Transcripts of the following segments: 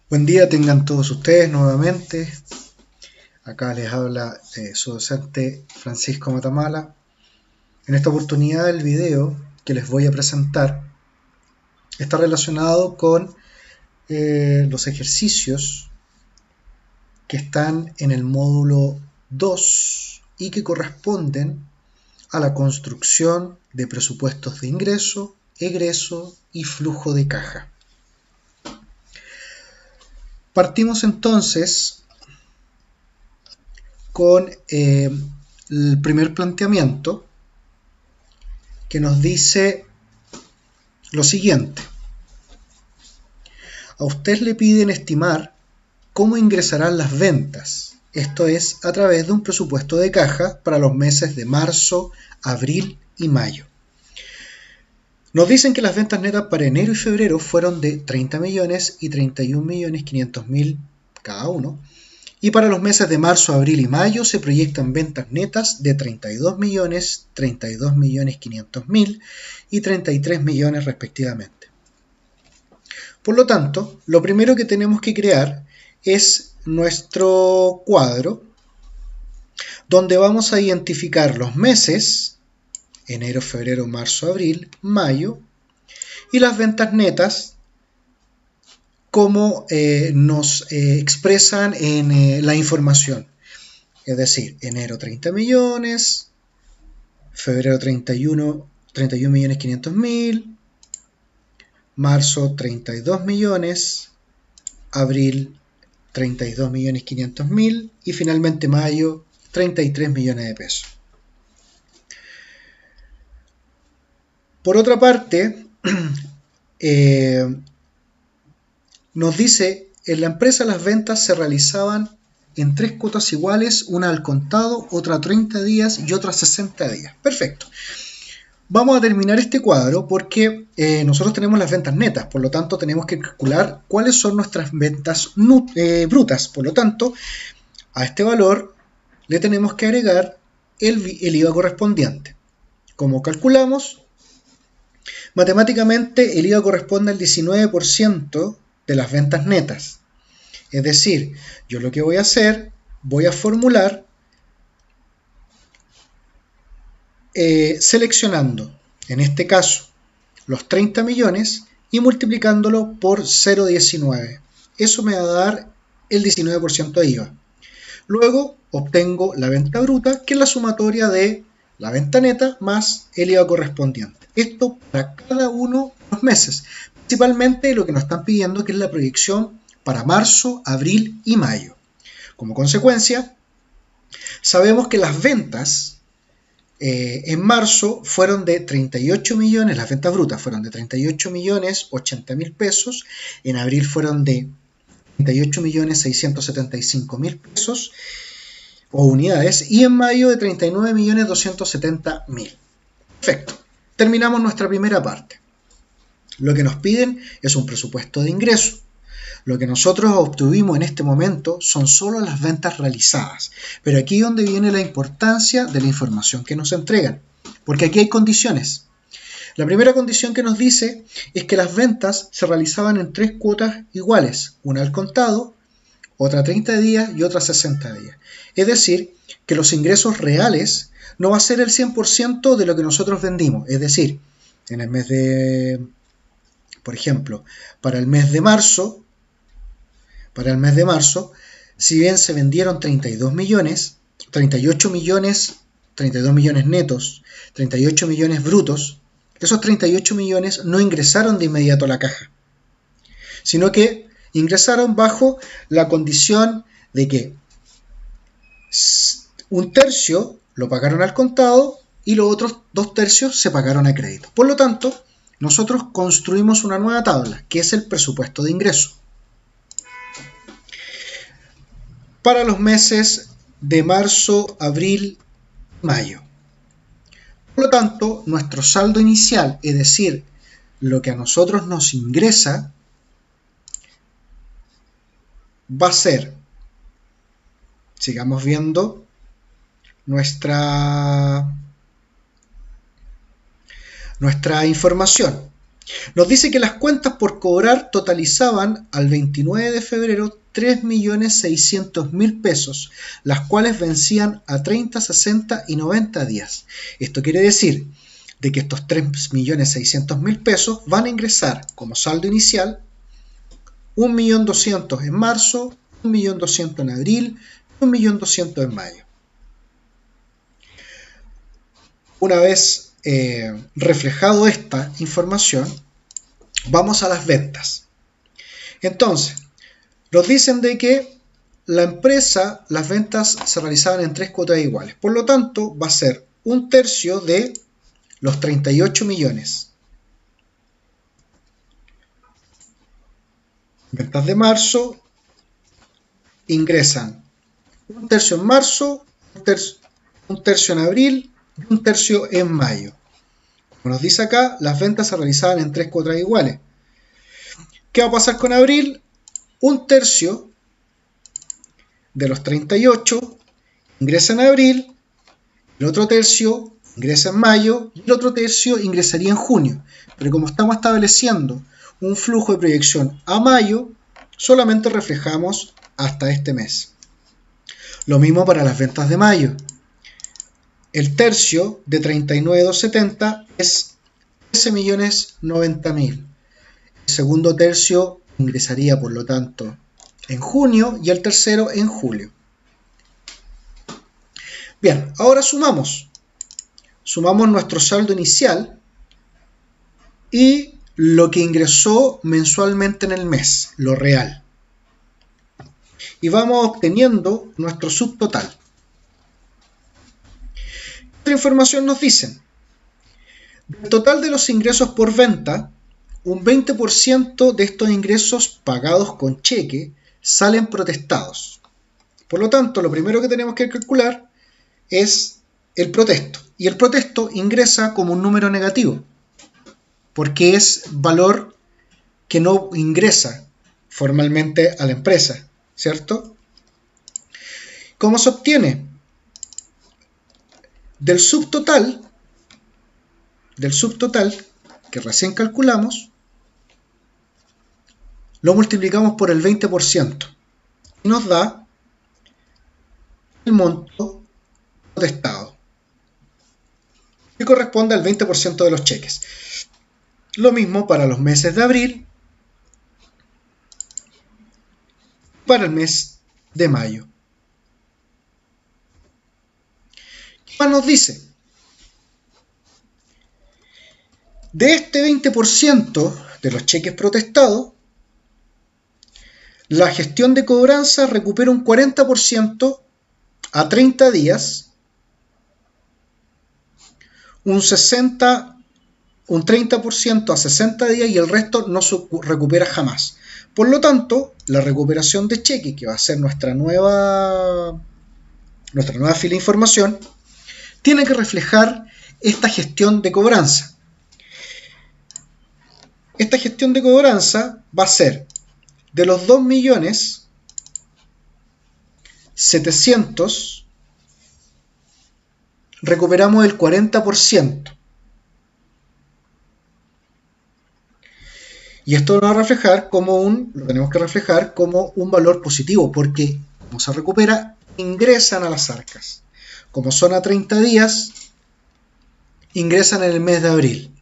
Buen día tengan todos ustedes nuevamente. Acá les habla su docente Francisco Matamala. En esta oportunidad el video que les voy a presentar está relacionado con los ejercicios que están en el módulo 2 y que corresponden a la construcción de presupuestos de ingreso, egreso y flujo de caja. Partimos entonces con el primer planteamiento, que nos dice lo siguiente. A usted le piden estimar cómo ingresarán las ventas, esto es, a través de un presupuesto de caja para los meses de marzo, abril y mayo. Nos dicen que las ventas netas para enero y febrero fueron de 30 millones y 31.500.000 cada uno, y para los meses de marzo, abril y mayo se proyectan ventas netas de 32 millones, 32.500.000 y 33 millones respectivamente. Por lo tanto, lo primero que tenemos que crear es nuestro cuadro, donde vamos a identificar los meses, enero, febrero, marzo, abril, mayo, y las ventas netas, como nos expresan en la información. Es decir, enero 30 millones, febrero 31.500.000, marzo 32 millones, abril 32.500.000 y finalmente mayo 33 millones de pesos. Por otra parte, nos dice, en la empresa las ventas se realizaban en 3 cuotas iguales, una al contado, otra a 30 días y otra a 60 días. Perfecto. Vamos a terminar este cuadro porque nosotros tenemos las ventas netas, por lo tanto tenemos que calcular cuáles son nuestras ventas brutas. Por lo tanto, a este valor le tenemos que agregar el IVA correspondiente. Como calculamos, matemáticamente el IVA corresponde al 19% de las ventas netas. Es decir, yo lo que voy a hacer, voy a formular seleccionando, en este caso, los 30 millones y multiplicándolo por 0,19. Eso me va a dar el 19% de IVA. Luego obtengo la venta bruta, que es la sumatoria de la venta neta más el IVA correspondiente. Esto para cada uno de los meses. Principalmente lo que nos están pidiendo, que es la proyección para marzo, abril y mayo. Como consecuencia, sabemos que las ventas en marzo fueron de 38 millones, las ventas brutas fueron de 38 millones 80 mil pesos, en abril fueron de 38 millones 675 mil pesos o unidades, y en mayo de 39 millones 270 mil. Perfecto. Terminamos nuestra primera parte. Lo que nos piden es un presupuesto de ingreso. Lo que nosotros obtuvimos en este momento son solo las ventas realizadas. Pero aquí es donde viene la importancia de la información que nos entregan. Porque aquí hay condiciones. La primera condición que nos dice es que las ventas se realizaban en 3 cuotas iguales. Una al contado, otra a 30 días y otra a 60 días. Es decir, que los ingresos reales no va a ser el 100% de lo que nosotros vendimos. Es decir, en el mes de... Por ejemplo, para el mes de marzo, si bien se vendieron 32 millones, 38 millones, 32 millones netos, 38 millones brutos, esos 38 millones no ingresaron de inmediato a la caja, sino que ingresaron bajo la condición de que un tercio lo pagaron al contado y los otros 2 tercios se pagaron a crédito. Por lo tanto, nosotros construimos una nueva tabla, que es el presupuesto de ingreso. Para los meses de marzo, abril, mayo. Por lo tanto, nuestro saldo inicial, es decir, lo que a nosotros nos ingresa, va a ser, sigamos viendo nuestra información. Nos dice que las cuentas por cobrar totalizaban al 29 de febrero 3.600.000 pesos, las cuales vencían a 30, 60 y 90 días. Esto quiere decir de que estos 3.600.000 pesos van a ingresar como saldo inicial 1.200.000 en marzo, 1.200.000 en abril, 1.200.000 en mayo. Una vez reflejado esta información, vamos a las ventas. Entonces, nos dicen de que la empresa, las ventas se realizaban en 3 cuotas iguales. Por lo tanto, va a ser 1/3 de los 38 millones. Ventas de marzo ingresan 1/3 en marzo, 1/3 en abril y 1/3 en mayo. Como nos dice acá, las ventas se realizaban en 3 cuotas iguales. ¿Qué va a pasar con abril? 1/3 de los 38 ingresa en abril, el otro tercio ingresa en mayo y el otro tercio ingresaría en junio. Pero como estamos estableciendo un flujo de proyección a mayo, solamente reflejamos hasta este mes. Lo mismo para las ventas de mayo. El tercio de 39.270 es 13.090.000. El segundo tercio ingresaría, por lo tanto, en junio y el tercero en julio. Bien, ahora sumamos. Sumamos nuestro saldo inicial y lo que ingresó mensualmente en el mes, lo real. Y vamos obteniendo nuestro subtotal. Esta información nos dice, del total de los ingresos por venta, un 20% de estos ingresos pagados con cheque salen protestados. Por lo tanto, lo primero que tenemos que calcular es el protesto. Y el protesto ingresa como un número negativo, porque es valor que no ingresa formalmente a la empresa, ¿cierto? ¿Cómo se obtiene? Del subtotal que recién calculamos, lo multiplicamos por el 20% y nos da el monto protestado, que corresponde al 20% de los cheques. Lo mismo para los meses de abril, para el mes de mayo. ¿Qué más nos dice? De este 20% de los cheques protestados, la gestión de cobranza recupera un 40% a 30 días, un 30% a 60 días y el resto no se recupera jamás. Por lo tanto, la recuperación de cheque, que va a ser nuestra nueva fila de información, tiene que reflejar esta gestión de cobranza. Esta gestión de cobranza va a ser de los 2.700.000, recuperamos el 40%. Y esto lo va a reflejar lo tenemos que reflejar como un valor positivo, porque como se recupera, ingresan a las arcas. Como son a 30 días, ingresan en el mes de abril.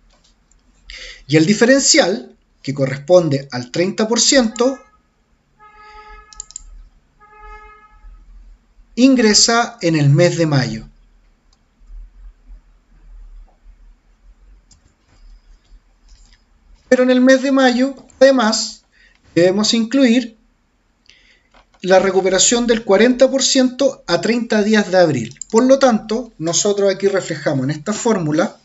Y el diferencial, que corresponde al 30%, ingresa en el mes de mayo. Pero en el mes de mayo, además, debemos incluir la recuperación del 40% a 30 días de abril. Por lo tanto, nosotros aquí reflejamos en esta fórmula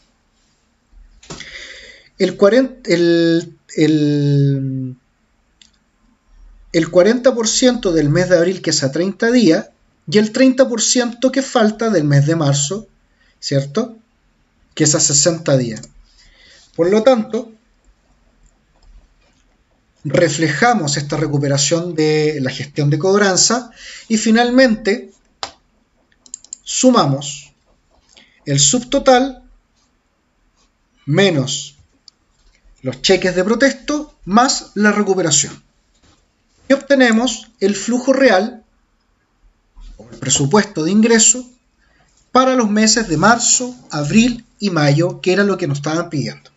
el 40% del mes de abril, que es a 30 días, y el 30% que falta del mes de marzo, ¿cierto? Que es a 60 días. Por lo tanto, reflejamos esta recuperación de la gestión de cobranza y finalmente sumamos el subtotal menos los cheques de protesto más la recuperación. Y obtenemos el flujo real, o el presupuesto de ingreso, para los meses de marzo, abril y mayo, que era lo que nos estaban pidiendo.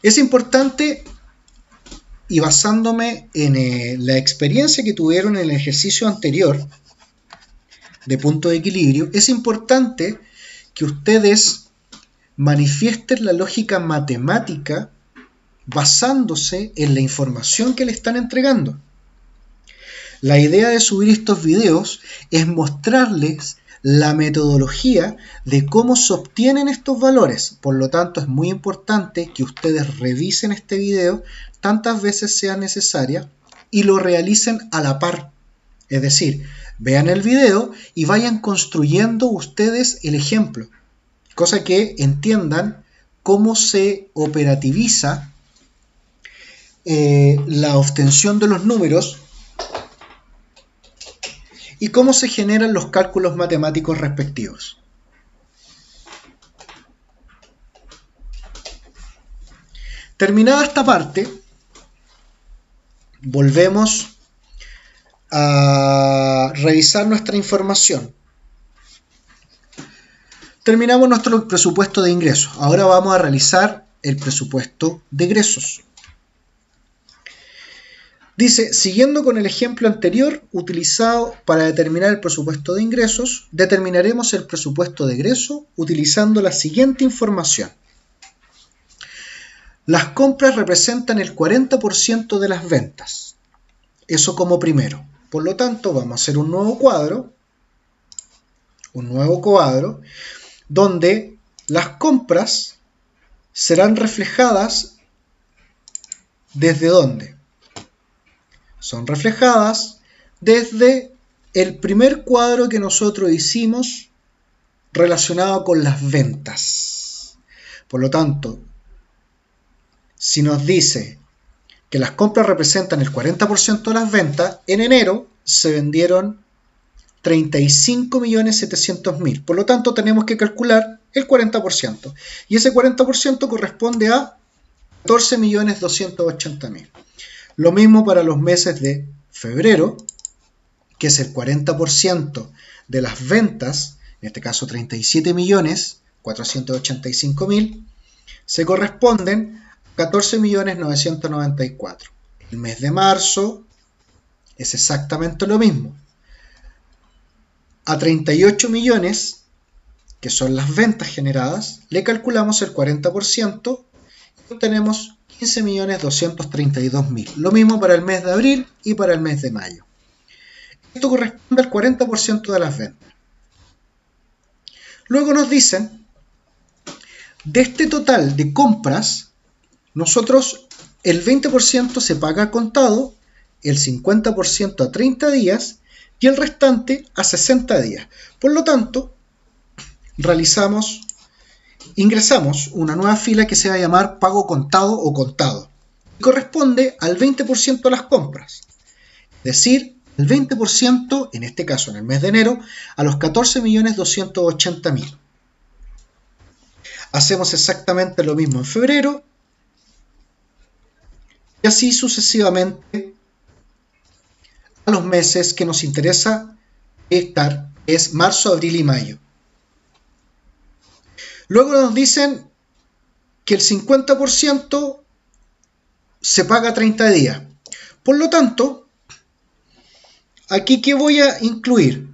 Es importante, y basándome en la experiencia que tuvieron en el ejercicio anterior de punto de equilibrio, es importante que ustedes manifiesten la lógica matemática basándose en la información que le están entregando. La idea de subir estos videos es mostrarles la metodología de cómo se obtienen estos valores. Por lo tanto, es muy importante que ustedes revisen este video tantas veces sea necesaria y lo realicen a la par. Es decir, vean el video y vayan construyendo ustedes el ejemplo, cosa que entiendan cómo se operativiza la obtención de los números y cómo se generan los cálculos matemáticos respectivos. Terminada esta parte, volvemos a revisar nuestra información. Terminamos nuestro presupuesto de ingresos. Ahora vamos a realizar el presupuesto de egresos. Dice, siguiendo con el ejemplo anterior utilizado para determinar el presupuesto de ingresos, determinaremos el presupuesto de egreso utilizando la siguiente información. Las compras representan el 40% de las ventas. Eso como primero. Por lo tanto, vamos a hacer un nuevo cuadro donde las compras serán reflejadas ¿desde dónde? Son reflejadas desde el primer cuadro que nosotros hicimos relacionado con las ventas. Por lo tanto, si nos dice que las compras representan el 40% de las ventas, en enero se vendieron 35.700.000. Por lo tanto, tenemos que calcular el 40%. Y ese 40% corresponde a 14.280.000. Lo mismo para los meses de febrero, que es el 40% de las ventas, en este caso 37.485.000, se corresponden a 14.994.000. El mes de marzo es exactamente lo mismo. A 38 millones, que son las ventas generadas, le calculamos el 40% y obtenemos 15.232.000. Lo mismo para el mes de abril y para el mes de mayo. Esto corresponde al 40% de las ventas. Luego nos dicen, de este total de compras, nosotros el 20% se paga a contado, el 50% a 30 días y el restante a 60 días. Por lo tanto, ingresamos una nueva fila que se va a llamar pago contado o contado. Y corresponde al 20% de las compras. Es decir, el 20%, en este caso en el mes de enero, a los 14.280.000. Hacemos exactamente lo mismo en febrero. Y así sucesivamente a los meses que nos interesa estar, es marzo, abril y mayo. Luego nos dicen que el 50% se paga a 30 días. Por lo tanto, aquí ¿qué voy a incluir?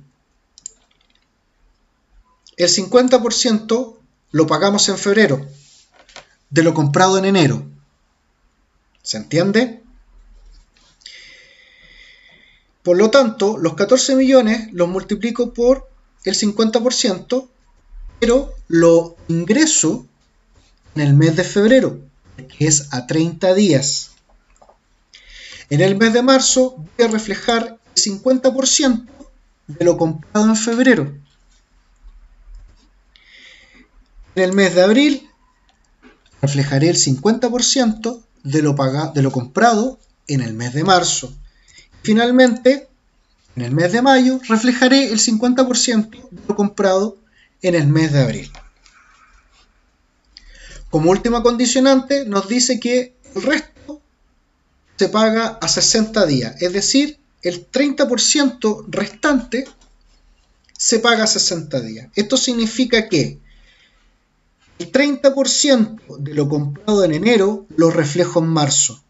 El 50% lo pagamos en febrero de lo comprado en enero. ¿Se entiende? Por lo tanto, los 14 millones los multiplico por el 50%, pero lo ingreso en el mes de febrero, que es a 30 días. En el mes de marzo voy a reflejar el 50% de lo comprado en febrero. En el mes de abril reflejaré el 50% de lo comprado en el mes de marzo. Finalmente, en el mes de mayo reflejaré el 50% de lo comprado en el mes de abril. Como última condicionante nos dice que el resto se paga a 60 días, es decir, el 30% restante se paga a 60 días. Esto significa que el 30% de lo comprado en enero lo reflejo en marzo,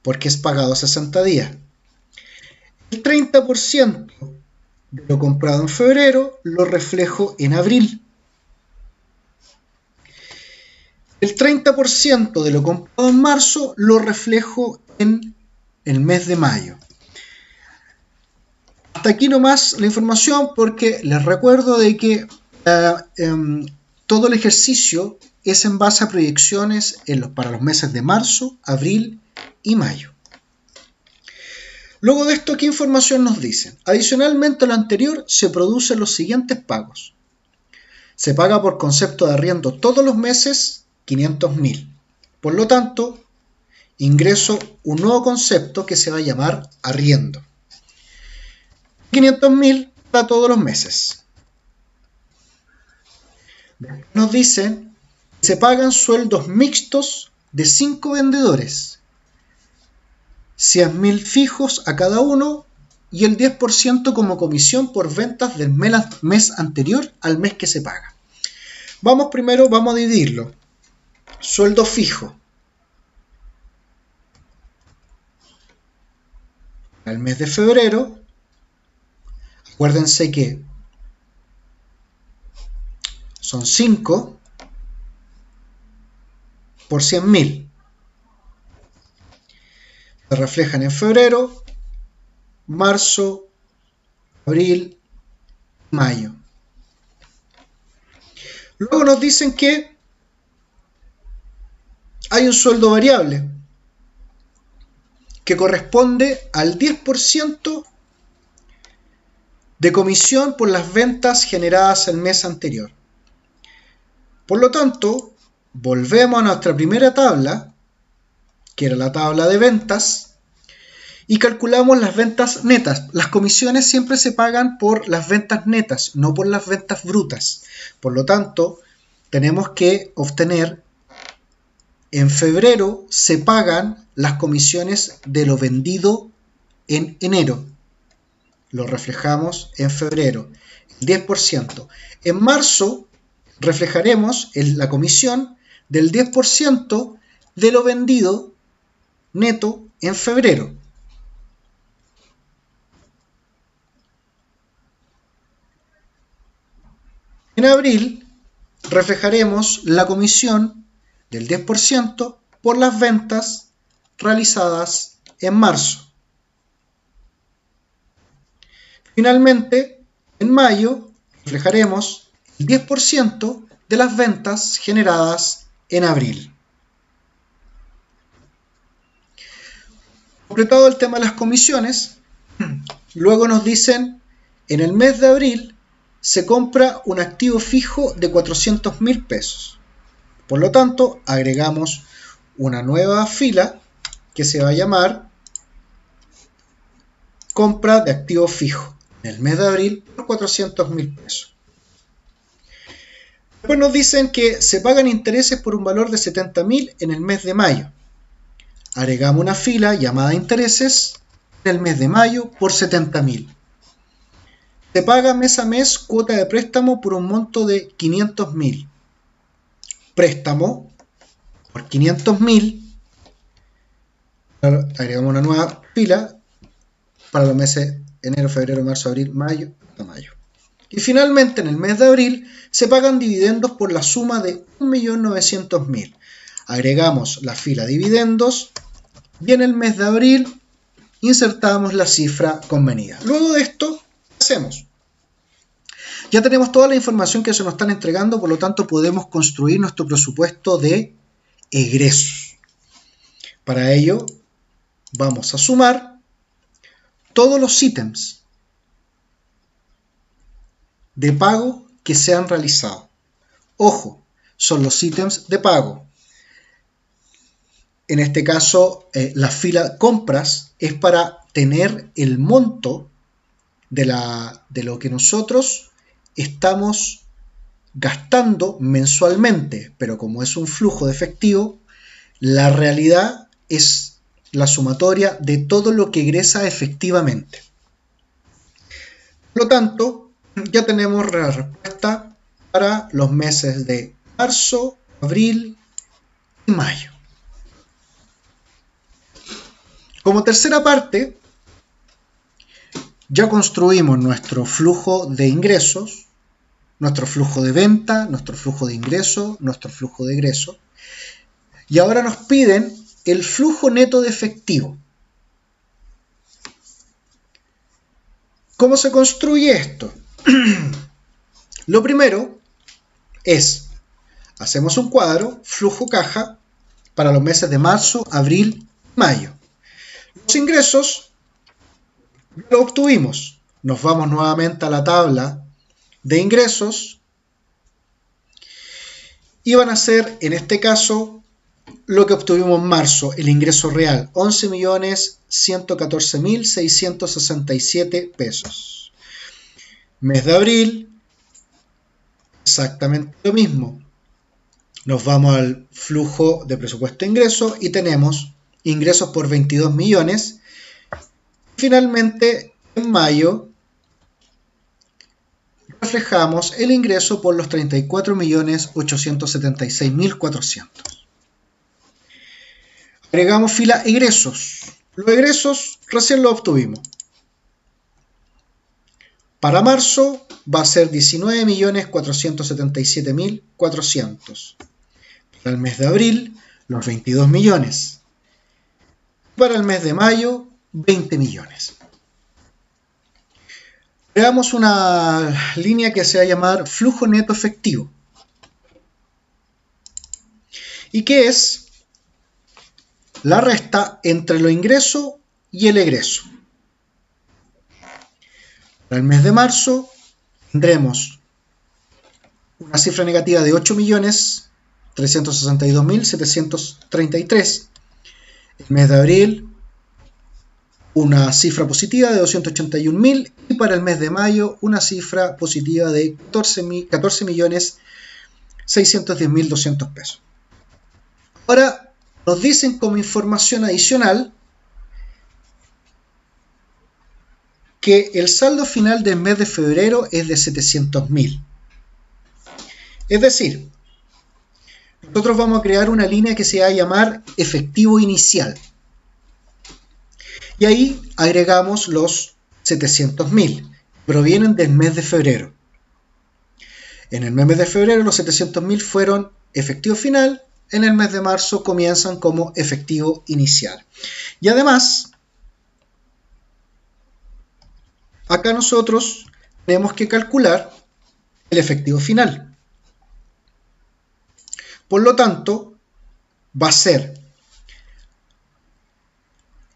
porque es pagado a 60 días. El 30% de lo comprado en febrero lo reflejo en abril. El 30% de lo comprado en marzo lo reflejo en el mes de mayo. Hasta aquí nomás la información, porque les recuerdo de que todo el ejercicio es en base a proyecciones para los meses de marzo, abril y mayo. Luego de esto, ¿qué información nos dicen? Adicionalmente a lo anterior, se producen los siguientes pagos. Se paga por concepto de arriendo todos los meses 500.000. Por lo tanto, ingreso un nuevo concepto que se va a llamar arriendo. 500.000 para todos los meses. Nos dicen que se pagan sueldos mixtos de 5 vendedores. 100.000 fijos a cada uno y el 10% como comisión por ventas del mes anterior al mes que se paga. Vamos a dividirlo. Sueldo fijo. Al mes de febrero, acuérdense que son 5 por 100.000. Se reflejan en febrero, marzo, abril, mayo. Luego nos dicen que hay un sueldo variable que corresponde al 10% de comisión por las ventas generadas el mes anterior. Por lo tanto, volvemos a nuestra primera tabla, que era la tabla de ventas, y calculamos las ventas netas. Las comisiones siempre se pagan por las ventas netas, no por las ventas brutas. Por lo tanto, tenemos que obtener, en febrero se pagan las comisiones de lo vendido en enero. Lo reflejamos en febrero, el 10%. En marzo reflejaremos la comisión del 10% de lo vendido neto en febrero. En abril reflejaremos la comisión del 10% por las ventas realizadas en marzo. Finalmente, en mayo reflejaremos el 10% de las ventas generadas en abril. Completado el tema de las comisiones, luego nos dicen, en el mes de abril se compra un activo fijo de 400.000 pesos. Por lo tanto, agregamos una nueva fila que se va a llamar compra de activo fijo en el mes de abril por 400.000 pesos. Después nos dicen que se pagan intereses por un valor de 70.000 en el mes de mayo. Agregamos una fila llamada intereses en el mes de mayo por 70.000. Se paga mes a mes cuota de préstamo por un monto de 500.000. Préstamo por 500.000. Agregamos una nueva fila para los meses enero, febrero, marzo, abril, mayo, hasta mayo. Y finalmente en el mes de abril se pagan dividendos por la suma de 1.900.000. Agregamos la fila dividendos y en el mes de abril insertamos la cifra convenida. Luego de esto, ¿qué hacemos? Ya tenemos toda la información que se nos están entregando, por lo tanto podemos construir nuestro presupuesto de egresos. Para ello vamos a sumar todos los ítems de pago que se han realizado. Ojo, son los ítems de pago. En este caso, la fila compras es para tener el monto de lo que nosotros estamos gastando mensualmente, pero como es un flujo de efectivo, la realidad es la sumatoria de todo lo que egresa efectivamente. Por lo tanto, ya tenemos la respuesta para los meses de marzo, abril y mayo. Como tercera parte, ya construimos nuestro flujo de ingresos, nuestro flujo de venta, nuestro flujo de ingreso, nuestro flujo de egreso. Y ahora nos piden el flujo neto de efectivo. ¿Cómo se construye esto? Lo primero es, hacemos un cuadro, flujo caja, para los meses de marzo, abril y mayo. Los ingresos lo obtuvimos. Nos vamos nuevamente a la tabla de ingresos y van a ser, en este caso, lo que obtuvimos en marzo, el ingreso real, 11.114.667 pesos. Mes de abril, exactamente lo mismo. Nos vamos al flujo de presupuesto de ingreso y tenemos ingresos por 22 millones. Finalmente, en mayo, reflejamos el ingreso por los 34.876.400. Agregamos fila egresos. Los egresos recién los obtuvimos. Para marzo va a ser 19.477.400. Para el mes de abril, los 22 millones. Para el mes de mayo, 20 millones. Creamos una línea que se va a llamar flujo neto efectivo. ¿Y qué es? La resta entre lo ingreso y el egreso. Para el mes de marzo tendremos una cifra negativa de 8.362.733. El mes de abril una cifra positiva de 281.000 y para el mes de mayo una cifra positiva de 14.610.200 pesos. Ahora nos dicen como información adicional que el saldo final del mes de febrero es de 700.000. Es decir, nosotros vamos a crear una línea que se va a llamar efectivo inicial. Y ahí agregamos los 700.000, provienen del mes de febrero. En el mes de febrero los 700.000 fueron efectivo final, en el mes de marzo comienzan como efectivo inicial. Y además, acá nosotros tenemos que calcular el efectivo final. Por lo tanto, va a ser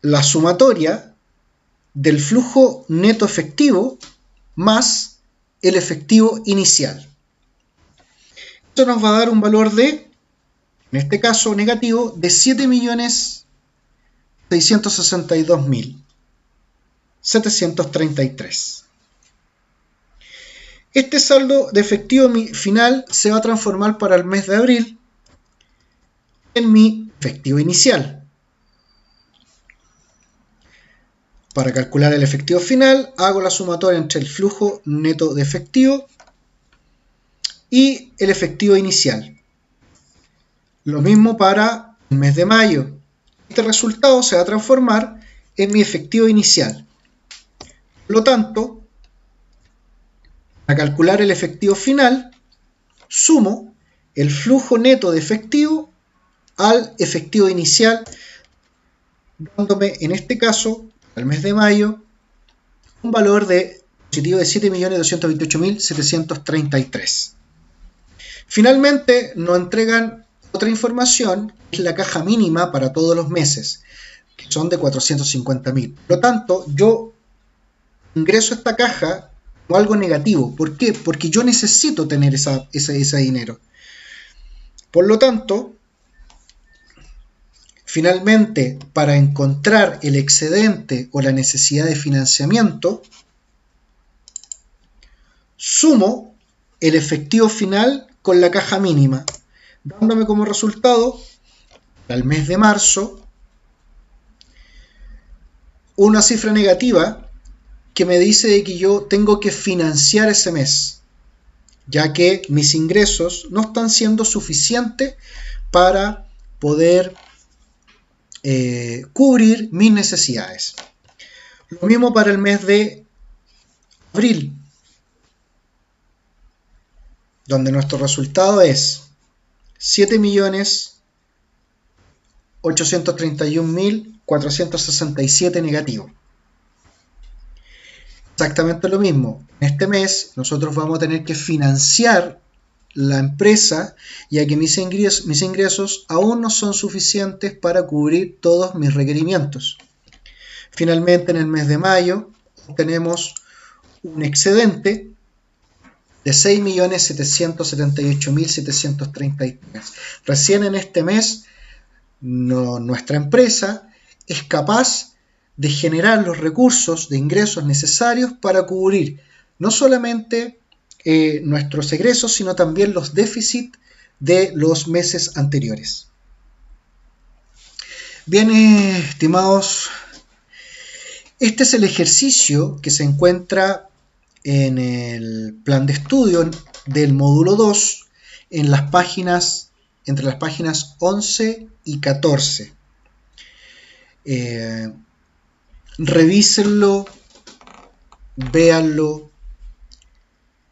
la sumatoria del flujo neto efectivo más el efectivo inicial. Esto nos va a dar un valor de, en este caso negativo, de 7.662.733. Este saldo de efectivo final se va a transformar para el mes de abril en mi efectivo inicial. Para calcular el efectivo final, hago la sumatoria entre el flujo neto de efectivo y el efectivo inicial. Lo mismo para el mes de mayo. Este resultado se va a transformar en mi efectivo inicial. Por lo tanto, para calcular el efectivo final, sumo el flujo neto de efectivo al efectivo inicial, dándome en este caso, al mes de mayo, un valor de positivo de 7.228.733. Finalmente nos entregan otra información, que es la caja mínima para todos los meses, que son de 450.000. Por lo tanto, yo ingreso esta caja como algo negativo. ¿Por qué? Porque yo necesito tener ese dinero. Por lo tanto, finalmente, para encontrar el excedente o la necesidad de financiamiento, sumo el efectivo final con la caja mínima, dándome como resultado al mes de marzo una cifra negativa que me dice de que yo tengo que financiar ese mes, ya que mis ingresos no están siendo suficientes para poder cubrir mis necesidades. Lo mismo para el mes de abril, donde nuestro resultado es 7.831.467 negativo. Exactamente lo mismo. En este mes nosotros vamos a tener que financiar la empresa, ya que mis ingresos aún no son suficientes para cubrir todos mis requerimientos. Finalmente, en el mes de mayo tenemos un excedente de 6.778.733. Recién en este mes nuestra empresa es capaz de generar los recursos de ingresos necesarios para cubrir no solamente nuestros egresos, sino también los déficits de los meses anteriores. Bien, estimados, este es el ejercicio que se encuentra en el plan de estudio del módulo 2 en las páginas, entre las páginas 11 y 14. Revísenlo, véanlo,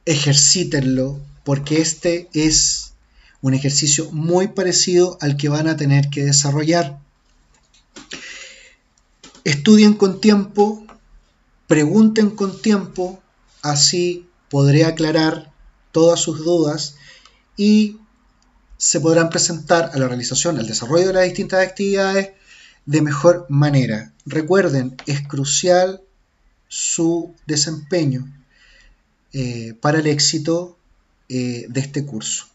ejercítenlo, porque este es un ejercicio muy parecido al que van a tener que desarrollar. Estudien con tiempo, pregunten con tiempo, así podré aclarar todas sus dudas y se podrán presentar a la realización, al desarrollo de las distintas actividades de mejor manera. Recuerden, es crucial su desempeño para el éxito de este curso.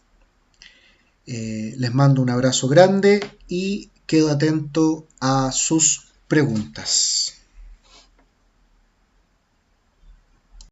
Les mando un abrazo grande y quedo atento a sus preguntas.